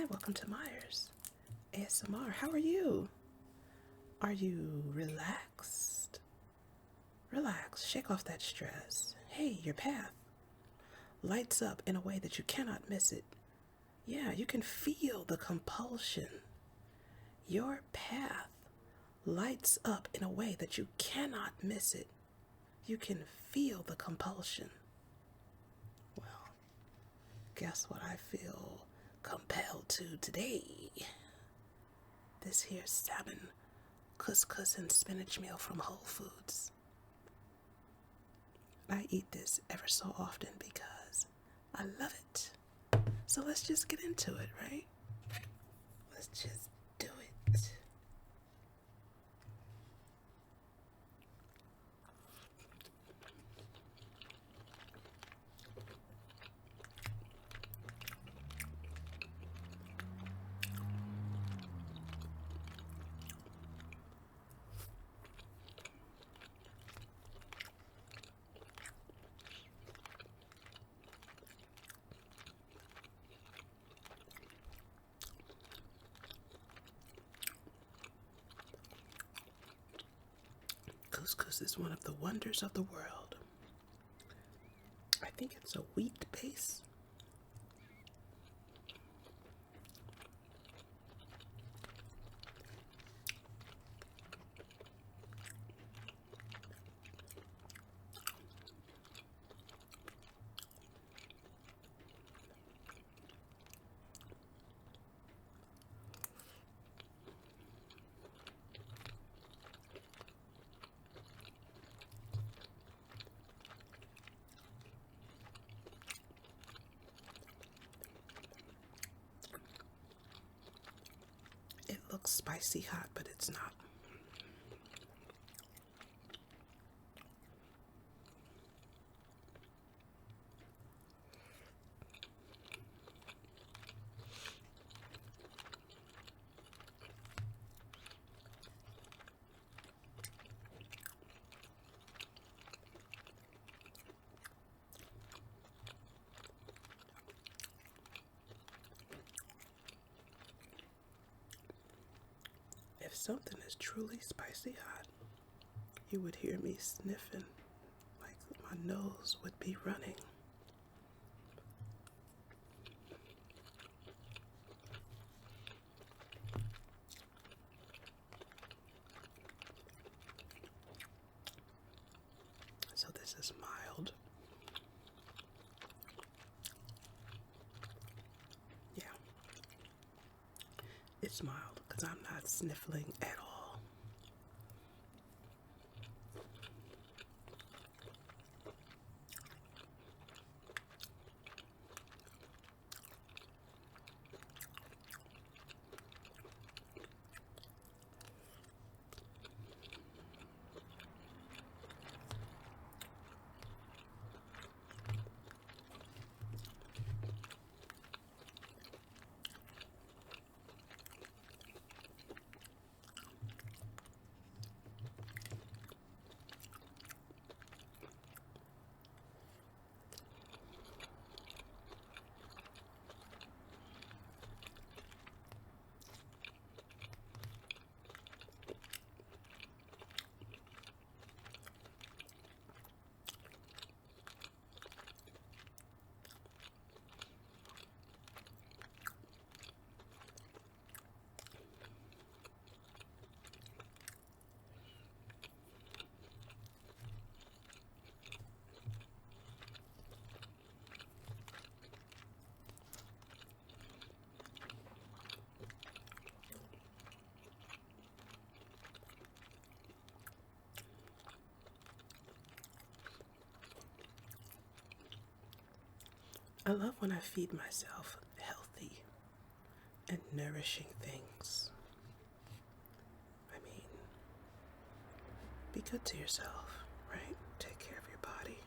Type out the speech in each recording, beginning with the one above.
Hi, welcome to Myers ASMR. How are you? Are you relaxed? Relax, shake off that stress. Hey, your path lights up in a way that you cannot miss it. Yeah, you can feel the compulsion. Your path lights up in a way that you cannot miss it. You can feel the compulsion. Well, guess what I feel compelled to today? This here salmon, couscous, and spinach meal from Whole Foods. I eat this ever so often because I love it. So let's just get into it, right? Let's just do it. Couscous is one of the wonders of the world. I think it's a wheat base. It looks spicy hot, but it's not. If something is truly spicy hot, you would hear me sniffing, like my nose would be running. So this is mild. Yeah, it's mild because I'm not sniffling at all. I love when I feed myself healthy and nourishing things. I mean, be good to yourself, right? Take care of your body.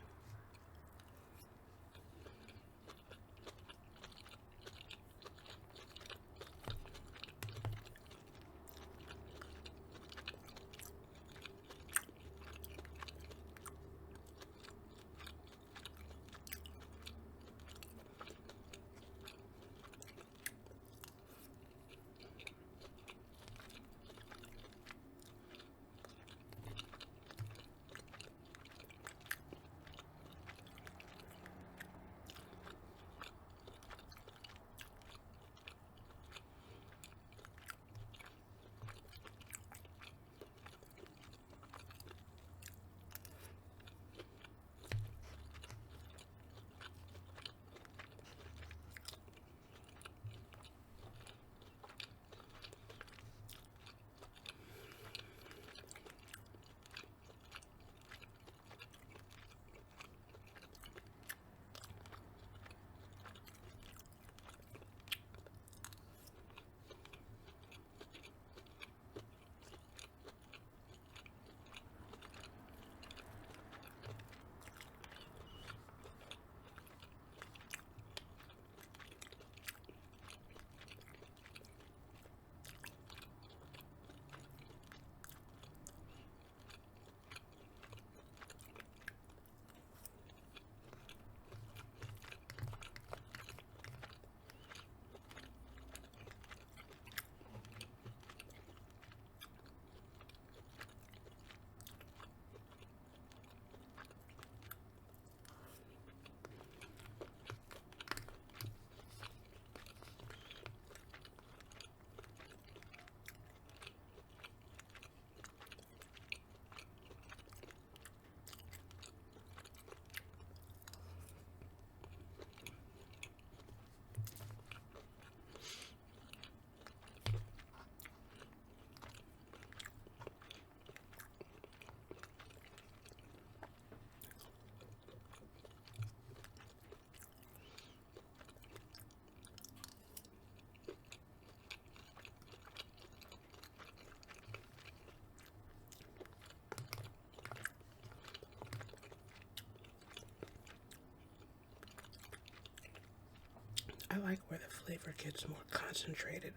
I like where the flavor gets more concentrated.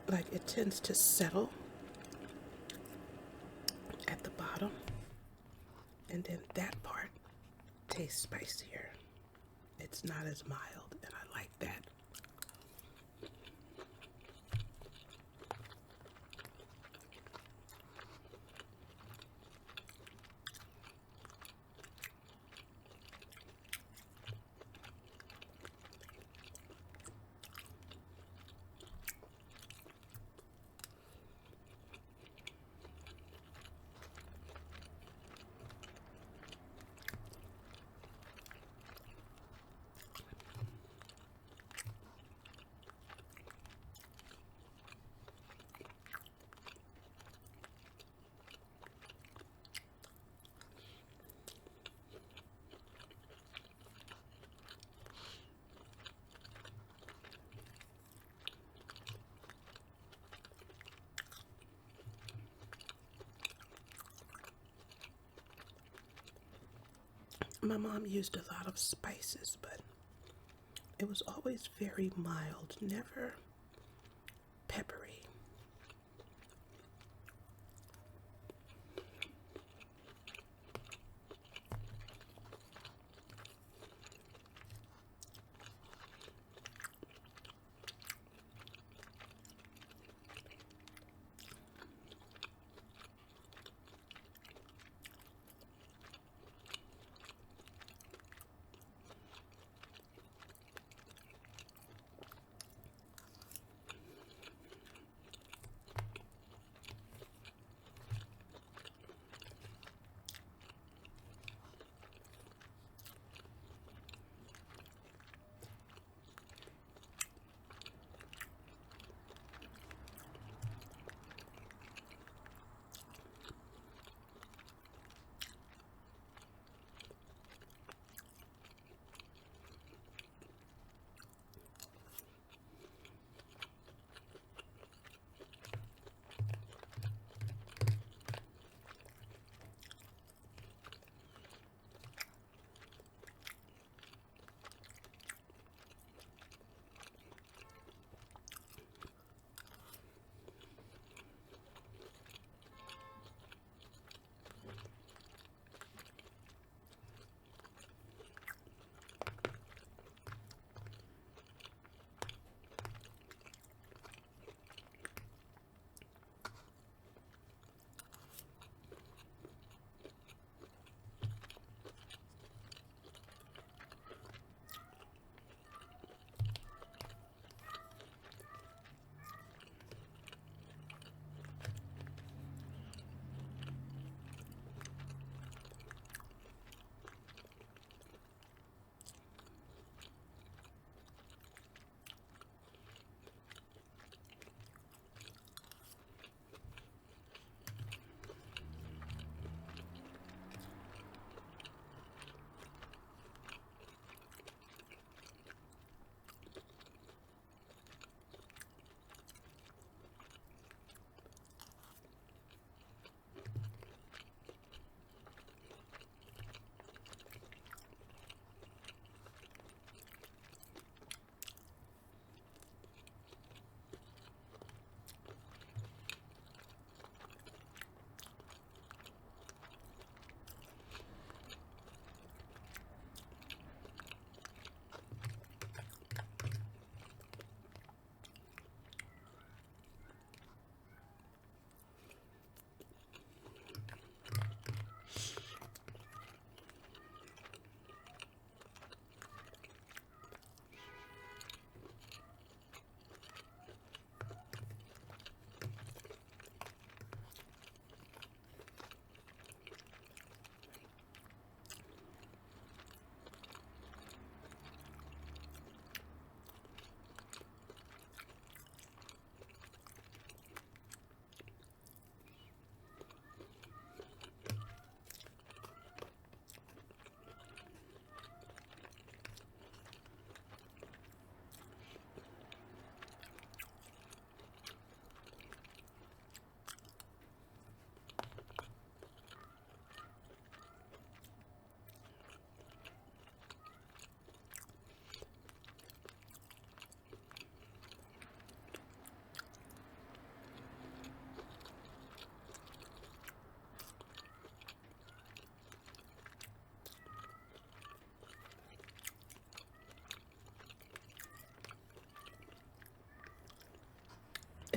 Like it tends to settle at the bottom, and then that part tastes spicier. It's not as mild, and I like that. My mom used a lot of spices, but it was always very mild, never peppery.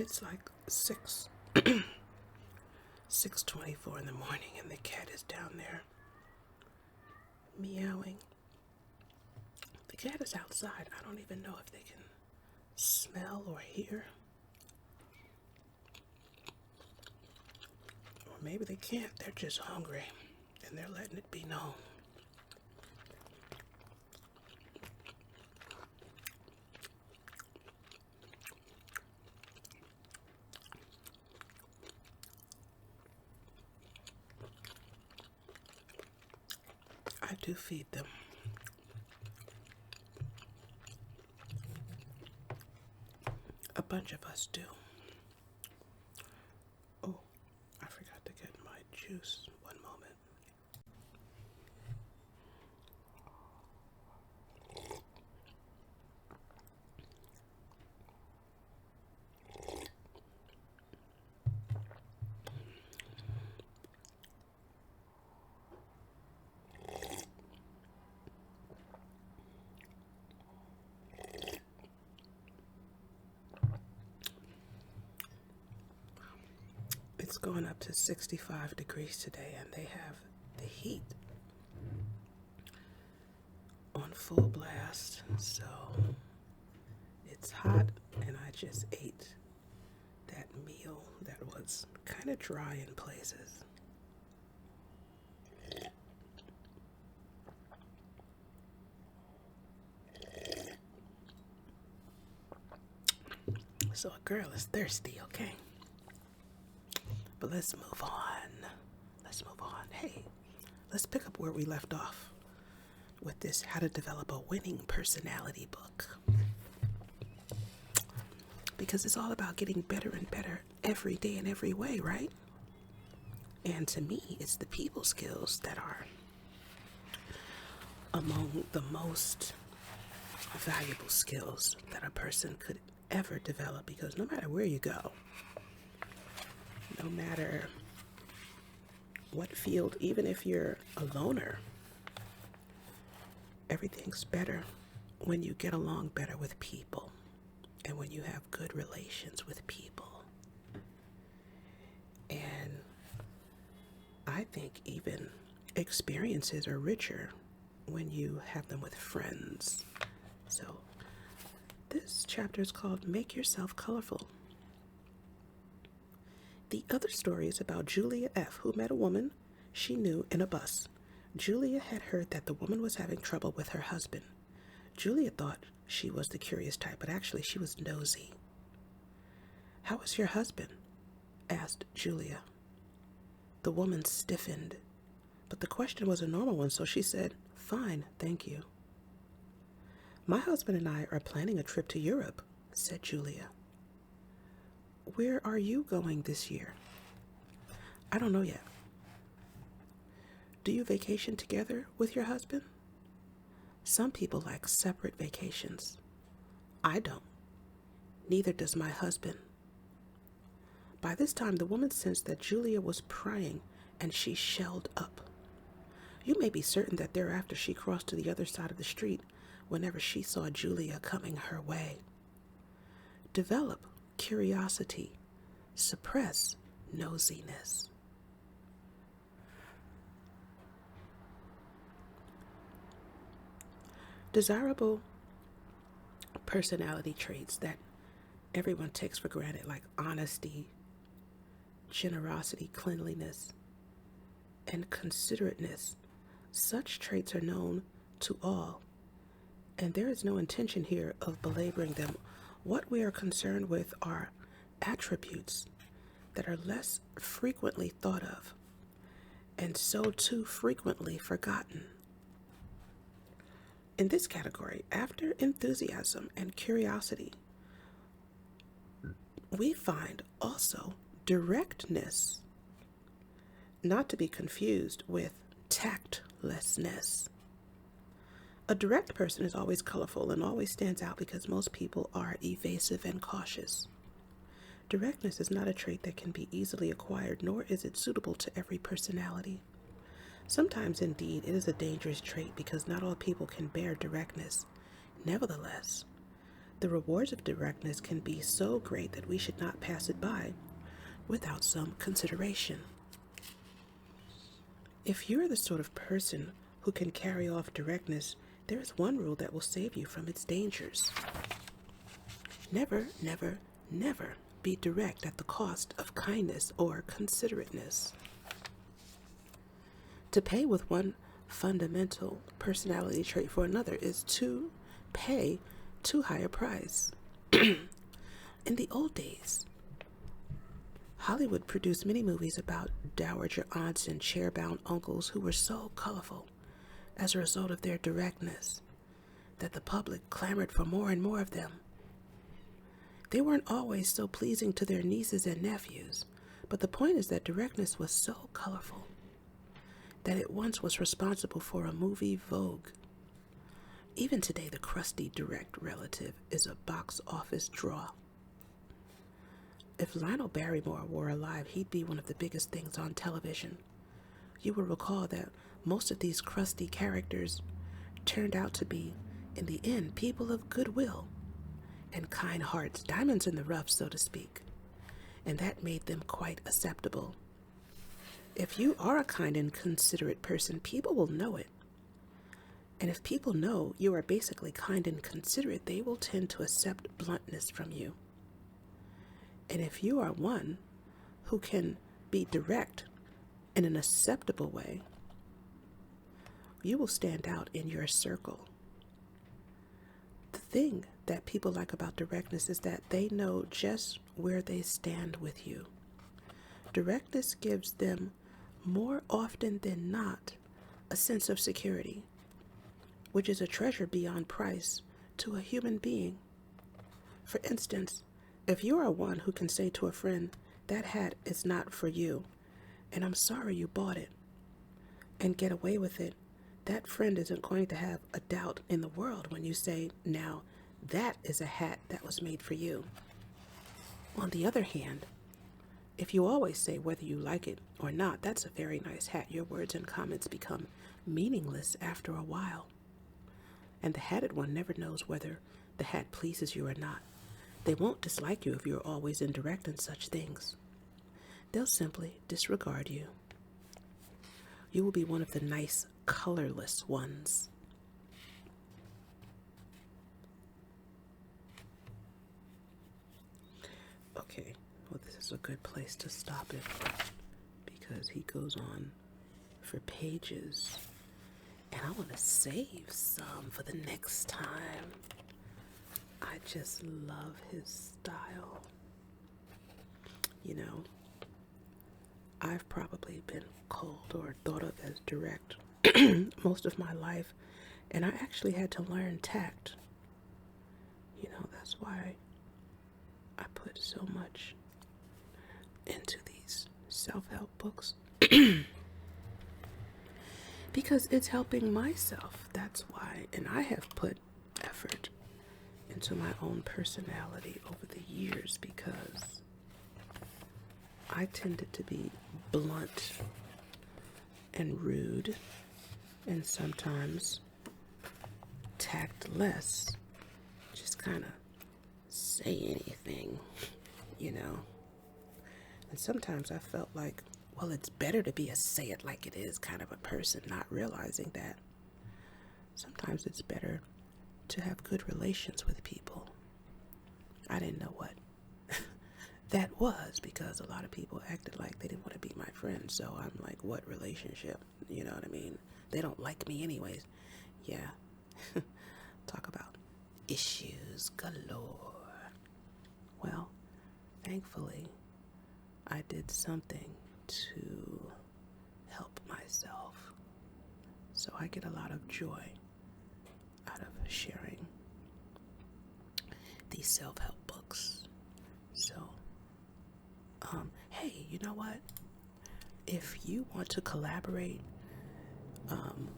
It's like 6:24 in the morning, and the cat is down there meowing. The cat is outside. I don't even know if they can smell or hear. Or maybe they can't. They're just hungry, and they're letting it be known. I do feed them. A bunch of us do. Oh, I forgot to get my juice. One moment. It's going up to 65 degrees today, and they have the heat on full blast. So it's hot, and I just ate that meal that was kind of dry in places. So a girl is thirsty, okay? But let's move on. Let's move on. Hey, let's pick up where we left off with this How to Develop a Winning Personality book. Because it's all about getting better and better every day in every way, right? And to me, it's the people skills that are among the most valuable skills that a person could ever develop, because no matter where you go, no matter what field, even if you're a loner, everything's better when you get along better with people and when you have good relations with people. And I think even experiences are richer when you have them with friends. So this chapter is called Make Yourself Colorful. The other story is about Julia F., who met a woman she knew in a bus. Julia had heard that the woman was having trouble with her husband. Julia thought she was the curious type, but actually she was nosy. "How is your husband?" asked Julia. The woman stiffened, but the question was a normal one, so she said, "Fine, thank you." "My husband and I are planning a trip to Europe," said Julia. "Where are you going this year?" "I don't know yet." "Do you vacation together with your husband?" "Some people like separate vacations. I don't. Neither does my husband." By this time, the woman sensed that Julia was prying, and she shelled up. You may be certain that thereafter she crossed to the other side of the street whenever she saw Julia coming her way. Develop curiosity. Suppress nosiness. Desirable personality traits that everyone takes for granted, like honesty, generosity, cleanliness, and considerateness. Such traits are known to all, and there is no intention here of belaboring them. What we are concerned with are attributes that are less frequently thought of, and so too frequently forgotten. In this category, after enthusiasm and curiosity, we find also directness, not to be confused with tactlessness. A direct person is always colorful and always stands out because most people are evasive and cautious. Directness is not a trait that can be easily acquired, nor is it suitable to every personality. Sometimes, indeed, it is a dangerous trait because not all people can bear directness. Nevertheless, The rewards of directness can be so great that we should not pass it by without some consideration. If you're the sort of person who can carry off directness, there is one rule that will save you from its dangers. Never, never, never be direct at the cost of kindness or considerateness. To pay with one fundamental personality trait for another is to pay too high a price. In the old days, Hollywood produced many movies about dowager aunts and chair-bound uncles who were so colorful as a result of their directness that the public clamored for more and more of them. They weren't always so pleasing to their nieces and nephews, but the point is that directness was so colorful that it once was responsible for a movie vogue. Even today, the crusty direct relative is a box office draw. If Lionel Barrymore were alive, he'd be one of the biggest things on television. You will recall that most of these crusty characters turned out to be, in the end, people of goodwill and kind hearts, diamonds in the rough, so to speak, and that made them quite acceptable. If you are a kind and considerate person, people will know it. And if people know you are basically kind and considerate, they will tend to accept bluntness from you. And if you are one who can be direct in an acceptable way, you will stand out in your circle. The thing that people like about directness is that they know just where they stand with you. Directness gives them, more often than not, a sense of security, which is a treasure beyond price to a human being. For instance, if you are one who can say to a friend, "That hat is not for you, and I'm sorry you bought it," and get away with it, that friend isn't going to have a doubt in the world when you say, "Now, that is a hat that was made for you." On the other hand, if you always say whether you like it or not, "That's a very nice hat," your words and comments become meaningless after a while. And the hatted one never knows whether the hat pleases you or not. They won't dislike you if you're always indirect in such things. They'll simply disregard you. You will be one of the nice, colorless ones. Okay, well, this is a good place to stop it because he goes on for pages, and I want to save some for the next time. I just love his style. You know, I've probably been cold or thought of as direct most of my life, and I actually had to learn tact. You know, that's why I put so much into these self-help books. Because it's helping myself. That's why. And I have put effort into my own personality over the years because I tended to be blunt and rude and sometimes tactless. Just kind of say anything, you know. And sometimes I felt like, well, it's better to be a say it like it is kind of a person, not realizing that sometimes it's better to have good relations with people. I didn't know what that was because a lot of people acted like they didn't want to be my friend. So I'm like, what relationship? You know what I mean? They don't like me anyways. Yeah. Talk about issues galore. Well, thankfully, I did something to help myself. So I get a lot of joy out of sharing these self-help books. So, hey, you know what? If you want to collaborate,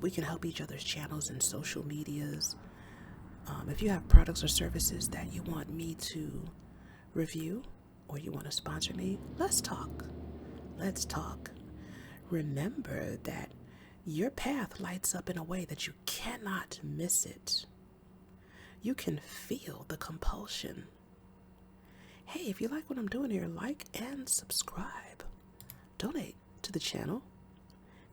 we can help each other's channels and social medias. If you have products or services that you want me to review or you want to sponsor me, let's talk. Let's talk. Remember that your path lights up in a way that you cannot miss it. you can feel the compulsion. Hey, if you like what I'm doing here, like and subscribe. Donate to the channel.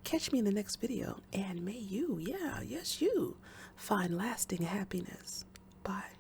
Catch me in the next video, and may you, yes, you, find lasting happiness. Bye.